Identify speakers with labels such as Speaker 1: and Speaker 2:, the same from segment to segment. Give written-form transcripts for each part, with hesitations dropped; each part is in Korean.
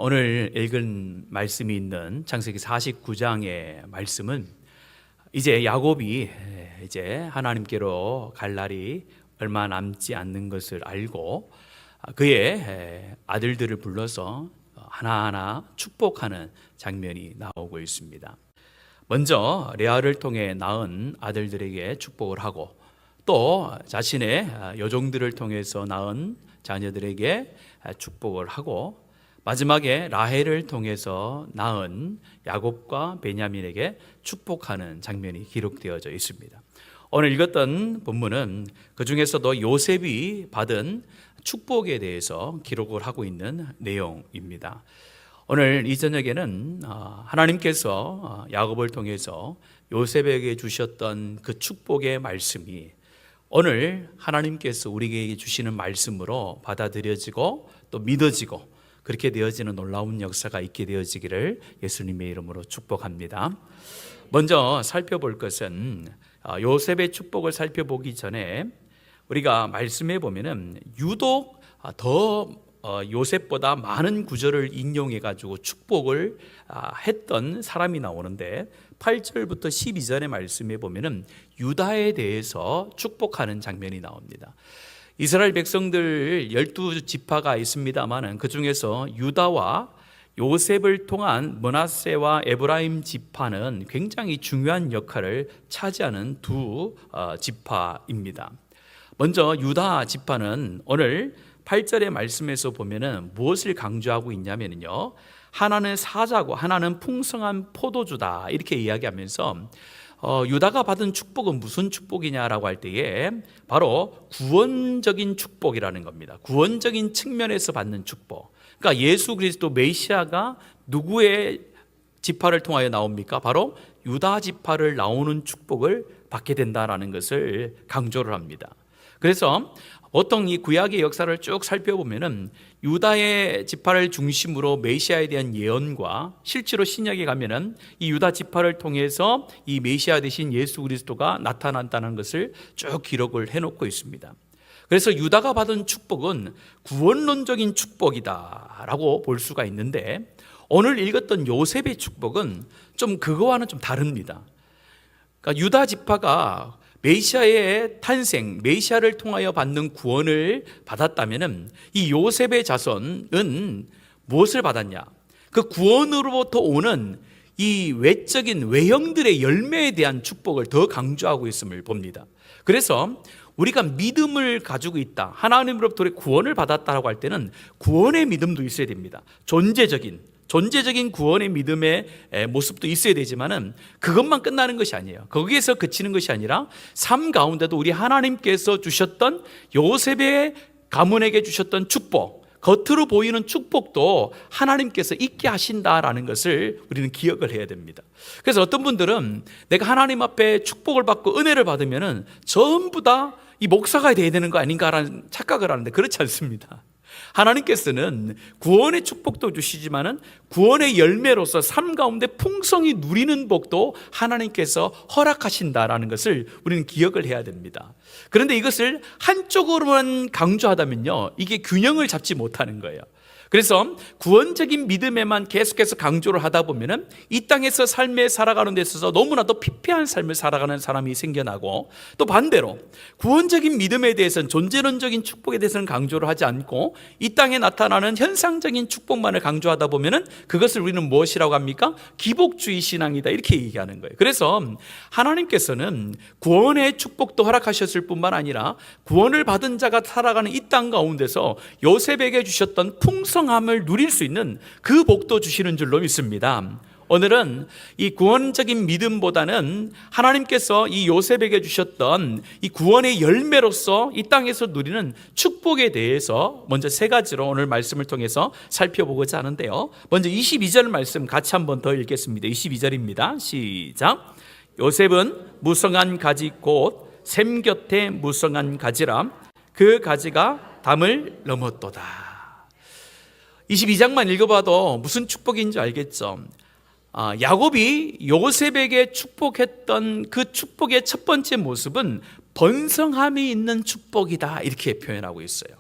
Speaker 1: 오늘 읽은 말씀이 있는 창세기 49장의 말씀은 이제 야곱이 이제 하나님께로 갈 날이 얼마 남지 않는 것을 알고 그의 아들들을 불러서 하나하나 축복하는 장면이 나오고 있습니다. 먼저 레아를 통해 낳은 아들들에게 축복을 하고 또 자신의 여종들을 통해서 낳은 자녀들에게 축복을 하고 마지막에 라헬을 통해서 낳은 야곱과 베냐민에게 축복하는 장면이 기록되어져 있습니다. 오늘 읽었던 본문은 그 중에서도 요셉이 받은 축복에 대해서 기록을 하고 있는 내용입니다. 오늘 이 저녁에는 하나님께서 야곱을 통해서 요셉에게 주셨던 그 축복의 말씀이 오늘 하나님께서 우리에게 주시는 말씀으로 받아들여지고 또 믿어지고 그렇게 되어지는 놀라운 역사가 있게 되어지기를 예수님의 이름으로 축복합니다. 먼저 살펴볼 것은 요셉의 축복을 살펴보기 전에 우리가 말씀해 보면은 유독 더 요셉보다 많은 구절을 인용해 가지고 축복을 했던 사람이 나오는데 8절부터 12절의 말씀에 보면은 유다에 대해서 축복하는 장면이 나옵니다. 이스라엘 백성들 12지파가 있습니다만 그 중에서 유다와 요셉을 통한 므낫세와 에브라임 지파는 굉장히 중요한 역할을 차지하는 두 지파입니다. 먼저 유다 지파는 오늘 8절의 말씀에서 보면은 무엇을 강조하고 있냐면요, 하나는 사자고 하나는 풍성한 포도주다 이렇게 이야기하면서 유다가 받은 축복은 무슨 축복이냐라고 할 때에 바로 구원적인 축복이라는 겁니다. 구원적인 측면에서 받는 축복. 그러니까 예수 그리스도 메시아가 누구의 지파를 통하여 나옵니까? 바로 유다 지파를 나오는 축복을 받게 된다라는 것을 강조를 합니다. 그래서 보통 이 구약의 역사를 쭉 살펴보면은 유다의 지파를 중심으로 메시아에 대한 예언과 실제로 신약에 가면은 이 유다 지파를 통해서 이 메시아 되신 예수 그리스도가 나타난다는 것을 쭉 기록을 해놓고 있습니다. 그래서 유다가 받은 축복은 구원론적인 축복이다라고 볼 수가 있는데 오늘 읽었던 요셉의 축복은 좀 그거와는 좀 다릅니다. 그러니까 유다 지파가 메시아의 탄생, 메시아를 통하여 받는 구원을 받았다면 이 요셉의 자손은 무엇을 받았냐? 그 구원으로부터 오는 이 외적인 외형들의 열매에 대한 축복을 더 강조하고 있음을 봅니다. 그래서 우리가 믿음을 가지고 있다, 하나님으로부터 구원을 받았다라고 할 때는 구원의 믿음도 있어야 됩니다. 존재적인 구원의 믿음의 모습도 있어야 되지만은 그것만 끝나는 것이 아니에요. 거기에서 그치는 것이 아니라 삶 가운데도 우리 하나님께서 주셨던 요셉의 가문에게 주셨던 축복, 겉으로 보이는 축복도 하나님께서 있게 하신다라는 것을 우리는 기억을 해야 됩니다. 그래서 어떤 분들은 내가 하나님 앞에 축복을 받고 은혜를 받으면은 전부 다 이 목사가 돼야 되는 거 아닌가라는 착각을 하는데 그렇지 않습니다. 하나님께서는 구원의 축복도 주시지만은 구원의 열매로서 삶 가운데 풍성히 누리는 복도 하나님께서 허락하신다라는 것을 우리는 기억을 해야 됩니다. 그런데 이것을 한쪽으로만 강조하다면요, 이게 균형을 잡지 못하는 거예요. 그래서 구원적인 믿음에만 계속해서 강조를 하다 보면은 이 땅에서 삶에 살아가는 데 있어서 너무나도 피폐한 삶을 살아가는 사람이 생겨나고, 또 반대로 구원적인 믿음에 대해서는 존재론적인 축복에 대해서는 강조를 하지 않고 이 땅에 나타나는 현상적인 축복만을 강조하다 보면은 그것을 우리는 무엇이라고 합니까? 기복주의 신앙이다 이렇게 얘기하는 거예요. 그래서 하나님께서는 구원의 축복도 허락하셨을 뿐만 아니라 구원을 받은 자가 살아가는 이 땅 가운데서 요셉에게 주셨던 풍성함을 누릴 수 있는 그 복도 주시는 줄로 믿습니다. 오늘은 이 구원적인 믿음보다는 하나님께서 이 요셉에게 주셨던 이 구원의 열매로서 이 땅에서 누리는 축복에 대해서 먼저 세 가지로 오늘 말씀을 통해서 살펴보고자 하는데요. 먼저 22절 말씀 같이 한번 더 읽겠습니다. 22절입니다. 시작. 요셉은 무성한 가지 곧 샘 곁에 무성한 가지라 그 가지가 담을 넘었도다. 22장만 읽어봐도 무슨 축복인지 알겠죠. 야곱이 요셉에게 축복했던 그 축복의 첫 번째 모습은 번성함이 있는 축복이다 이렇게 표현하고 있어요.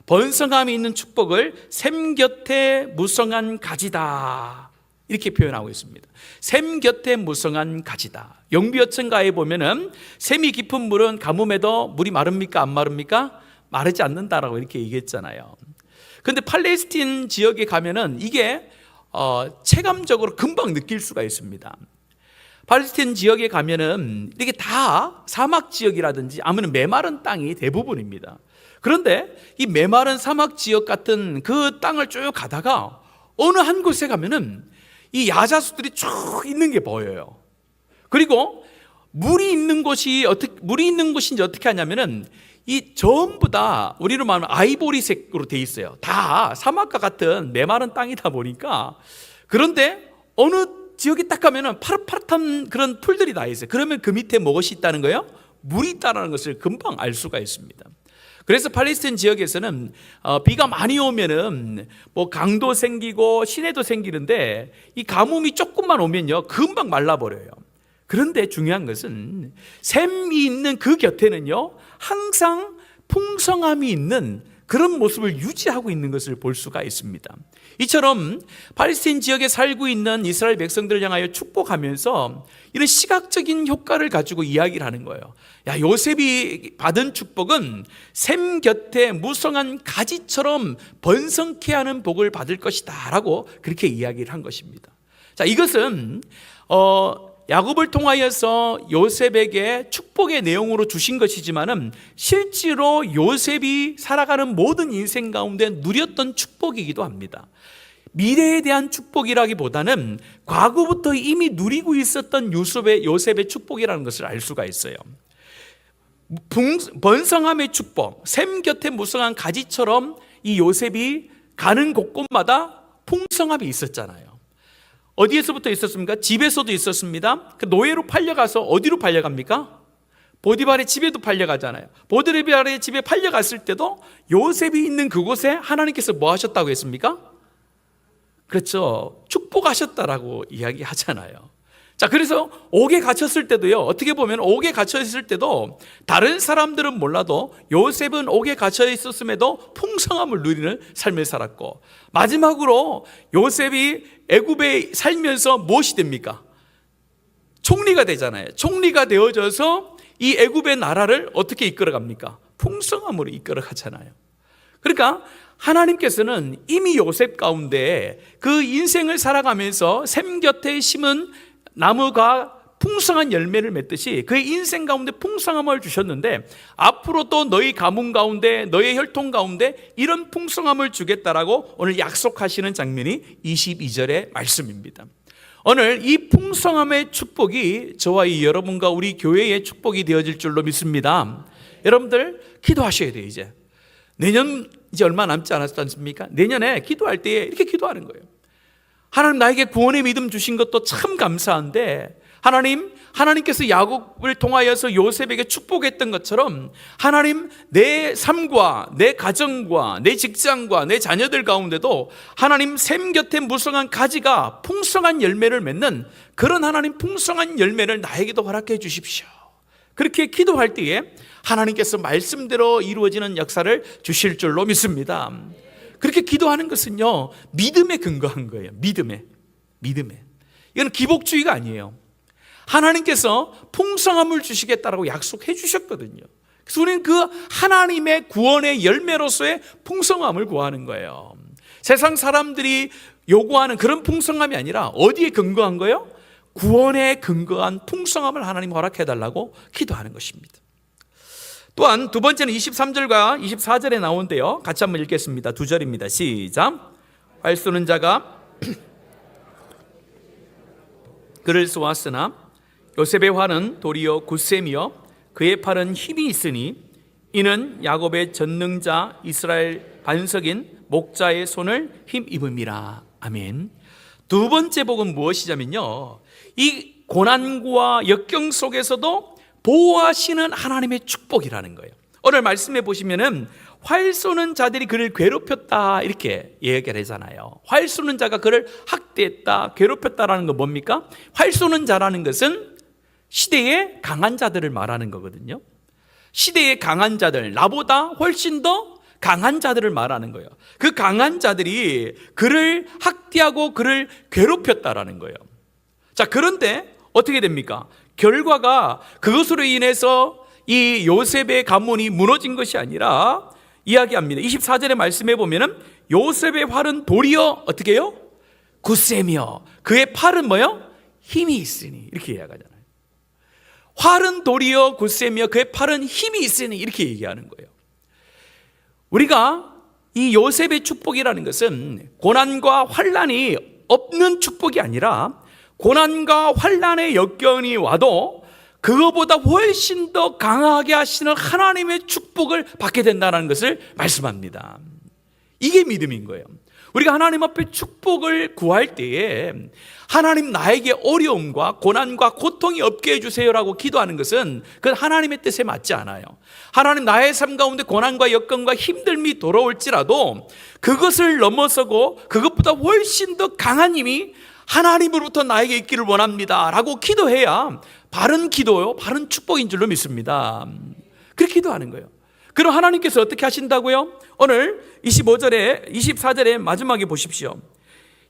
Speaker 1: 번성함이 있는 축복을 샘 곁에 무성한 가지다, 이렇게 표현하고 있습니다. 샘 곁에 무성한 가지다. 용비어천가에 보면은 샘이 깊은 물은 가뭄에도 물이 마릅니까 안 마릅니까? 마르지 않는다라고 이렇게 얘기했잖아요. 그런데 팔레스틴 지역에 가면은 이게 체감적으로 금방 느낄 수가 있습니다. 팔레스틴 지역에 가면은 이게 다 사막 지역이라든지 아니면 메마른 땅이 대부분입니다. 그런데 이 메마른 사막 지역 같은 그 땅을 쭉 가다가 어느 한 곳에 가면은 이 야자수들이 쭉 있는 게 보여요. 그리고 물이 있는 곳인지 어떻게 하냐면은 이 전부 다 우리로 말하면 아이보리색으로 돼 있어요. 다 사막과 같은 메마른 땅이다 보니까. 그런데 어느 지역에 딱 가면은 파릇파릇한 그런 풀들이 다 있어요. 그러면 그 밑에 무엇이 있다는 거예요? 물이 있다는 것을 금방 알 수가 있습니다. 그래서 팔레스타인 지역에서는 비가 많이 오면은 뭐 강도 생기고 시내도 생기는데 이 가뭄이 조금만 오면요 금방 말라버려요. 그런데 중요한 것은 샘이 있는 그 곁에는요 항상 풍성함이 있는 그런 모습을 유지하고 있는 것을 볼 수가 있습니다. 이처럼 팔레스타인 지역에 살고 있는 이스라엘 백성들을 향하여 축복하면서 이런 시각적인 효과를 가지고 이야기를 하는 거예요. 야, 요셉이 받은 축복은 샘 곁에 무성한 가지처럼 번성케 하는 복을 받을 것이다 라고 그렇게 이야기를 한 것입니다. 자, 이것은 야곱을 통하여서 요셉에게 축복의 내용으로 주신 것이지만은 실제로 요셉이 살아가는 모든 인생 가운데 누렸던 축복이기도 합니다. 미래에 대한 축복이라기보다는 과거부터 이미 누리고 있었던 요셉의 축복이라는 것을 알 수가 있어요. 번성함의 축복, 샘 곁에 무성한 가지처럼 이 요셉이 가는 곳곳마다 풍성함이 있었잖아요. 어디에서부터 있었습니까? 집에서도 있었습니다. 그 노예로 팔려가서 어디로 팔려갑니까? 보디발의 집에도 팔려가잖아요. 보디발의 집에 팔려갔을 때도 요셉이 있는 그곳에 하나님께서 뭐 하셨다고 했습니까? 그렇죠. 축복하셨다라고 이야기하잖아요. 자, 그래서 옥에 갇혔을 때도요, 어떻게 보면 옥에 갇혀 있을 때도 다른 사람들은 몰라도 요셉은 옥에 갇혀 있었음에도 풍성함을 누리는 삶을 살았고, 마지막으로 요셉이 애굽에 살면서 무엇이 됩니까? 총리가 되잖아요. 총리가 되어져서 이 애굽의 나라를 어떻게 이끌어갑니까? 풍성함으로 이끌어가잖아요. 그러니까 하나님께서는 이미 요셉 가운데 그 인생을 살아가면서 샘 곁에 심은 나무가 풍성한 열매를 맺듯이 그의 인생 가운데 풍성함을 주셨는데 앞으로 또 너희 가문 가운데 너희 혈통 가운데 이런 풍성함을 주겠다라고 오늘 약속하시는 장면이 22절의 말씀입니다. 오늘 이 풍성함의 축복이 저와 이 여러분과 우리 교회의 축복이 되어질 줄로 믿습니다. 여러분들 기도하셔야 돼요. 내년 이제 얼마 남지 않았지 않습니까? 내년에 기도할 때 이렇게 기도하는 거예요. 하나님, 나에게 구원의 믿음 주신 것도 참 감사한데 하나님께서 야곱을 통하여서 요셉에게 축복했던 것처럼 하나님, 내 삶과 내 가정과 내 직장과 내 자녀들 가운데도 하나님 샘 곁에 무성한 가지가 풍성한 열매를 맺는 그런 하나님 풍성한 열매를 나에게도 허락해 주십시오. 그렇게 기도할 때에 하나님께서 말씀대로 이루어지는 역사를 주실 줄로 믿습니다. 그렇게 기도하는 것은요, 믿음에 근거한 거예요. 믿음에. 이건 기복주의가 아니에요. 하나님께서 풍성함을 주시겠다라고 약속해 주셨거든요. 그래서 우리는 그 하나님의 구원의 열매로서의 풍성함을 구하는 거예요. 세상 사람들이 요구하는 그런 풍성함이 아니라 어디에 근거한 거예요? 구원에 근거한 풍성함을 하나님 허락해 달라고 기도하는 것입니다. 또한 두 번째는 23절과 24절에 나오는데요, 같이 한번 읽겠습니다. 두 절입니다. 시작. 활 쏘는 자가 그를 쏘았으나 요셉의 활은 도리어 굳셈이요 그의 팔은 힘이 있으니 이는 야곱의 전능자 이스라엘 반석인 목자의 손을 힘입음이라. 아멘. 두 번째 복은 무엇이냐면요, 이 고난과 역경 속에서도 보호하시는 하나님의 축복이라는 거예요. 오늘 말씀해 보시면은 활 쏘는 자들이 그를 괴롭혔다 이렇게 얘기를 하잖아요. 활 쏘는 자가 그를 학대했다, 괴롭혔다라는 건 뭡니까? 활 쏘는 자라는 것은 시대의 강한 자들을 말하는 거거든요. 시대의 강한 자들, 나보다 훨씬 더 강한 자들을 말하는 거예요. 그 강한 자들이 그를 학대하고 그를 괴롭혔다라는 거예요. 자, 그런데 어떻게 됩니까? 결과가 그것으로 인해서 이 요셉의 가문이 무너진 것이 아니라 이야기합니다. 24절의 말씀에 보면은 요셉의 활은 도리어 어떻게 해요? 굳세며 그의 팔은 뭐요? 힘이 있으니, 이렇게 이야기하잖아요. 활은 도리어 굳세며 그의 팔은 힘이 있으니, 이렇게 얘기하는 거예요. 우리가 이 요셉의 축복이라는 것은 고난과 환난이 없는 축복이 아니라 고난과 환난의 역경이 와도 그거보다 훨씬 더 강하게 하시는 하나님의 축복을 받게 된다는 것을 말씀합니다. 이게 믿음인 거예요. 우리가 하나님 앞에 축복을 구할 때에 하나님 나에게 어려움과 고난과 고통이 없게 해주세요라고 기도하는 것은 그건 하나님의 뜻에 맞지 않아요. 하나님 나의 삶 가운데 고난과 역경과 힘듦이 돌아올지라도 그것을 넘어서고 그것보다 훨씬 더 강한 힘이 하나님으로부터 나에게 있기를 원합니다 라고 기도해야 바른 기도요, 바른 축복인 줄로 믿습니다. 그렇게 기도하는 거예요. 그럼 하나님께서 어떻게 하신다고요? 오늘 25절에 24절에 마지막에 보십시오.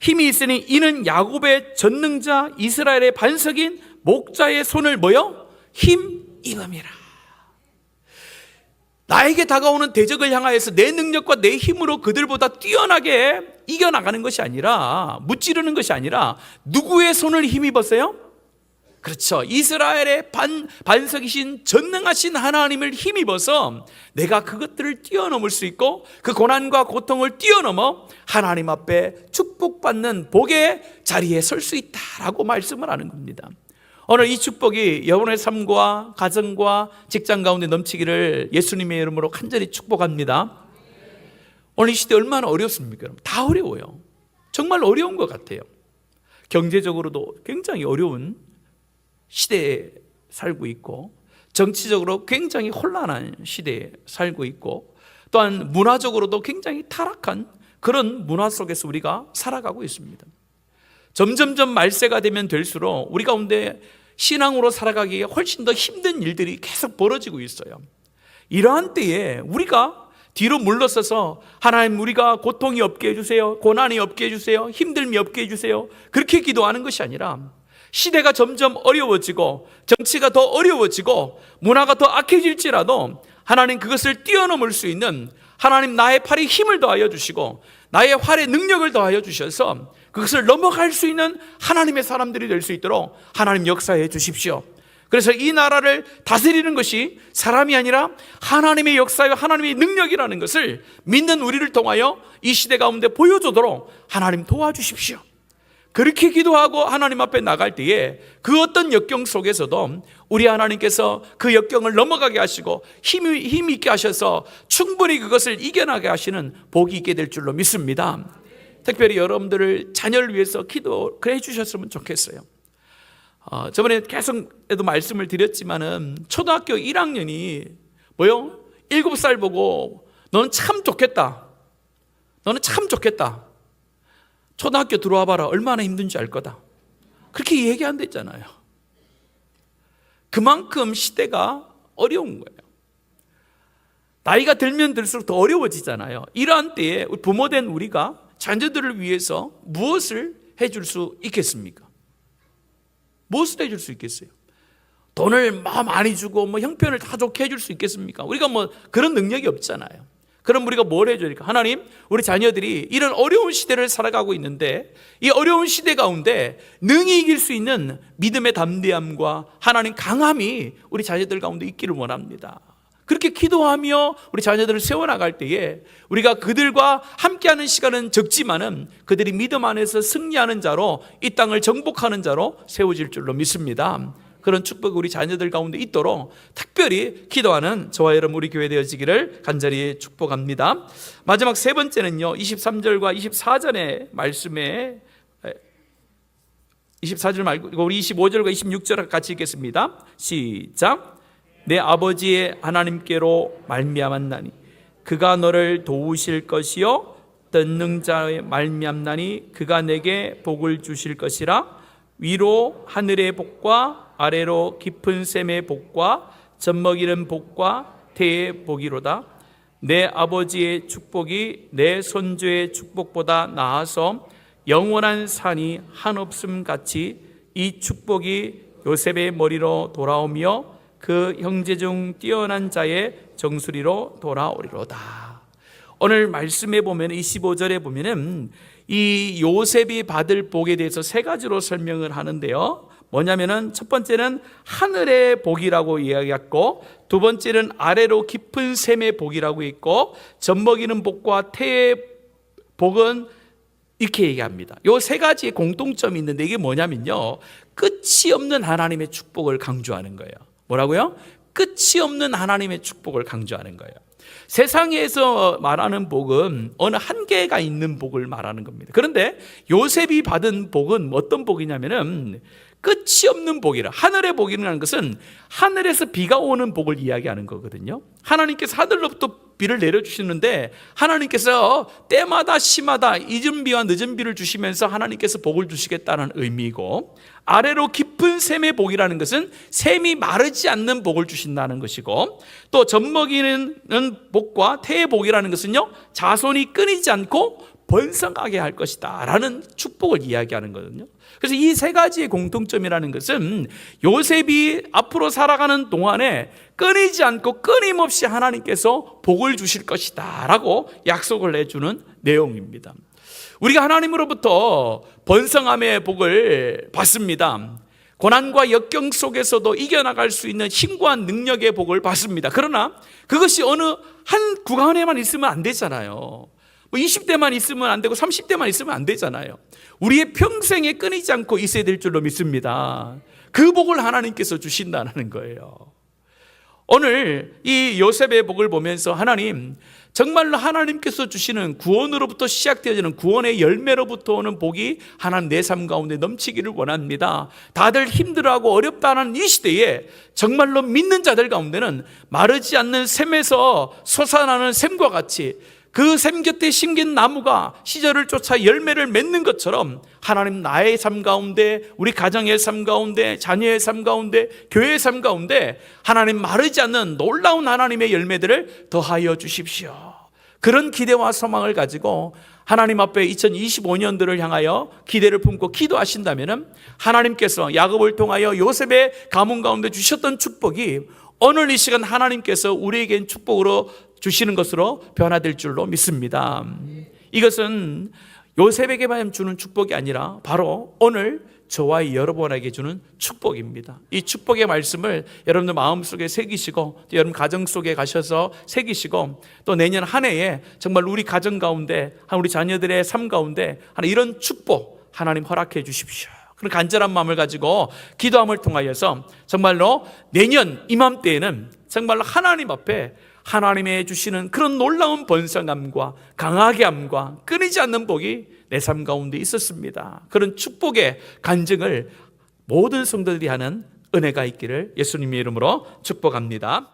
Speaker 1: 힘이 있으니 이는 야곱의 전능자 이스라엘의 반석인 목자의 손을 뭐요? 힘입음이라. 나에게 다가오는 대적을 향하여서 내 능력과 내 힘으로 그들보다 뛰어나게 이겨나가는 것이 아니라, 무찌르는 것이 아니라 누구의 손을 힘입었어요? 그렇죠. 이스라엘의 반석이신 전능하신 하나님을 힘입어서 내가 그것들을 뛰어넘을 수 있고 그 고난과 고통을 뛰어넘어 하나님 앞에 축복받는 복의 자리에 설 수 있다라고 말씀을 하는 겁니다. 오늘 이 축복이 여러분의 삶과 가정과 직장 가운데 넘치기를 예수님의 이름으로 간절히 축복합니다. 오늘 이 시대 얼마나 어렵습니까? 다 어려워요. 정말 어려운 것 같아요. 경제적으로도 굉장히 어려운 시대에 살고 있고, 정치적으로 굉장히 혼란한 시대에 살고 있고, 또한 문화적으로도 굉장히 타락한 그런 문화 속에서 우리가 살아가고 있습니다. 점점점 말세가 되면 될수록 우리 가운데 신앙으로 살아가기에 훨씬 더 힘든 일들이 계속 벌어지고 있어요. 이러한 때에 우리가 뒤로 물러서서 하나님, 우리가 고통이 없게 해주세요, 고난이 없게 해주세요, 힘듦이 없게 해주세요, 그렇게 기도하는 것이 아니라 시대가 점점 어려워지고 정치가 더 어려워지고 문화가 더 악해질지라도 하나님 그것을 뛰어넘을 수 있는 하나님 나의 팔에 힘을 더하여 주시고 나의 활에 능력을 더하여 주셔서 그것을 넘어갈 수 있는 하나님의 사람들이 될 수 있도록 하나님 역사해 주십시오. 그래서 이 나라를 다스리는 것이 사람이 아니라 하나님의 역사와 하나님의 능력이라는 것을 믿는 우리를 통하여 이 시대 가운데 보여주도록 하나님 도와주십시오. 그렇게 기도하고 하나님 앞에 나갈 때에 그 어떤 역경 속에서도 우리 하나님께서 그 역경을 넘어가게 하시고 힘 있게 하셔서 충분히 그것을 이겨나게 하시는 복이 있게 될 줄로 믿습니다. 특별히 여러분들을 자녀를 위해서 기도해 주셨으면 좋겠어요. 저번에 계속에도 말씀을 드렸지만은 초등학교 1학년이 뭐요? 7살 보고 너는 참 좋겠다, 너는 참 좋겠다, 초등학교 들어와 봐라, 얼마나 힘든지 알 거다, 그렇게 얘기한댔잖아요. 그만큼 시대가 어려운 거예요. 나이가 들면 들수록 더 어려워지잖아요. 이러한 때에 부모된 우리가 자녀들을 위해서 무엇을 해줄 수 있겠습니까? 무엇을 해줄 수 있겠어요? 돈을 많이 주고 형편을 다 좋게 해줄 수 있겠습니까? 우리가 그런 능력이 없잖아요. 그럼 우리가 뭘 해줘야 될까? 하나님, 우리 자녀들이 이런 어려운 시대를 살아가고 있는데 이 어려운 시대 가운데 능히 이길 수 있는 믿음의 담대함과 하나님 강함이 우리 자녀들 가운데 있기를 원합니다. 그렇게 기도하며 우리 자녀들을 세워나갈 때에 우리가 그들과 함께하는 시간은 적지만은 그들이 믿음 안에서 승리하는 자로 이 땅을 정복하는 자로 세워질 줄로 믿습니다. 그런 축복이 우리 자녀들 가운데 있도록 특별히 기도하는 저와 여러분 우리 교회 되어지기를 간절히 축복합니다. 마지막 세 번째는요, 23절과 24절의 말씀에 24절 말고 우리 25절과 26절 같이 읽겠습니다. 시작. 내 아버지의 하나님께로 말미암았나니 그가 너를 도우실 것이요 전능자의 말미암나니 그가 내게 복을 주실 것이라. 위로 하늘의 복과 아래로 깊은 샘의 복과 젖먹이는 복과 태의 복이로다. 내 아버지의 축복이 내 손주의 축복보다 나아서 영원한 산이 한없음 같이 이 축복이 요셉의 머리로 돌아오며 그 형제 중 뛰어난 자의 정수리로 돌아오리로다. 오늘 말씀에 보면 25절에 보면은 이 요셉이 받을 복에 대해서 세 가지로 설명을 하는데요. 뭐냐면은 첫 번째는 하늘의 복이라고 이야기했고, 두 번째는 아래로 깊은 샘의 복이라고 있고, 젖먹이는 복과 태의 복은 이렇게 얘기합니다. 요 세 가지의 공통점이 있는데 이게 뭐냐면요, 끝이 없는 하나님의 축복을 강조하는 거예요. 뭐라고요? 끝이 없는 하나님의 축복을 강조하는 거예요. 세상에서 말하는 복은 어느 한계가 있는 복을 말하는 겁니다. 그런데 요셉이 받은 복은 어떤 복이냐면은 끝이 없는 복이라. 하늘의 복이라는 것은 하늘에서 비가 오는 복을 이야기하는 거거든요. 하나님께서 하늘로부터 비를 내려주시는데 하나님께서 때마다 시마다 잊은 비와 늦은 비를 주시면서 하나님께서 복을 주시겠다는 의미이고, 아래로 깊은 샘의 복이라는 것은 샘이 마르지 않는 복을 주신다는 것이고, 또 젖먹이는 복과 태의 복이라는 것은요, 자손이 끊이지 않고 번성하게 할 것이다 라는 축복을 이야기하는 거거든요. 그래서 이 세 가지의 공통점이라는 것은 요셉이 앞으로 살아가는 동안에 끊이지 않고 끊임없이 하나님께서 복을 주실 것이다 라고 약속을 해주는 내용입니다. 우리가 하나님으로부터 번성함의 복을 받습니다. 고난과 역경 속에서도 이겨나갈 수 있는 힘과 능력의 복을 받습니다. 그러나 그것이 어느 한 구간에만 있으면 안 되잖아요. 20대만 있으면 안 되고 30대만 있으면 안 되잖아요. 우리의 평생에 끊이지 않고 있어야 될 줄로 믿습니다. 그 복을 하나님께서 주신다는 거예요. 오늘 이 요셉의 복을 보면서 하나님, 정말로 하나님께서 주시는 구원으로부터 시작되어지는 구원의 열매로부터 오는 복이 하나님 내 삶 가운데 넘치기를 원합니다. 다들 힘들어하고 어렵다는 이 시대에 정말로 믿는 자들 가운데는 마르지 않는 샘에서 솟아나는 샘과 같이 그 샘 곁에 심긴 나무가 시절을 쫓아 열매를 맺는 것처럼 하나님, 나의 삶 가운데, 우리 가정의 삶 가운데, 자녀의 삶 가운데, 교회의 삶 가운데 하나님 마르지 않는 놀라운 하나님의 열매들을 더하여 주십시오. 그런 기대와 소망을 가지고 하나님 앞에 2025년도를 향하여 기대를 품고 기도하신다면 하나님께서 야곱을 통하여 요셉의 가문 가운데 주셨던 축복이 오늘 이 시간 하나님께서 우리에겐 축복으로 주시는 것으로 변화될 줄로 믿습니다. 이것은 요셉에게만 주는 축복이 아니라 바로 오늘 저와 여러분에게 주는 축복입니다. 이 축복의 말씀을 여러분들 마음속에 새기시고, 또 여러분 가정 속에 가셔서 새기시고, 또 내년 한 해에 정말 우리 가정 가운데, 우리 자녀들의 삶 가운데 이런 축복 하나님 허락해 주십시오. 그런 간절한 마음을 가지고 기도함을 통하여서 정말로 내년 이맘때에는 정말로 하나님 앞에 하나님의 주시는 그런 놀라운 번성함과 강하게 함과 끊이지 않는 복이 내 삶 가운데 있었습니다. 그런 축복의 간증을 모든 성도들이 하는 은혜가 있기를 예수님의 이름으로 축복합니다.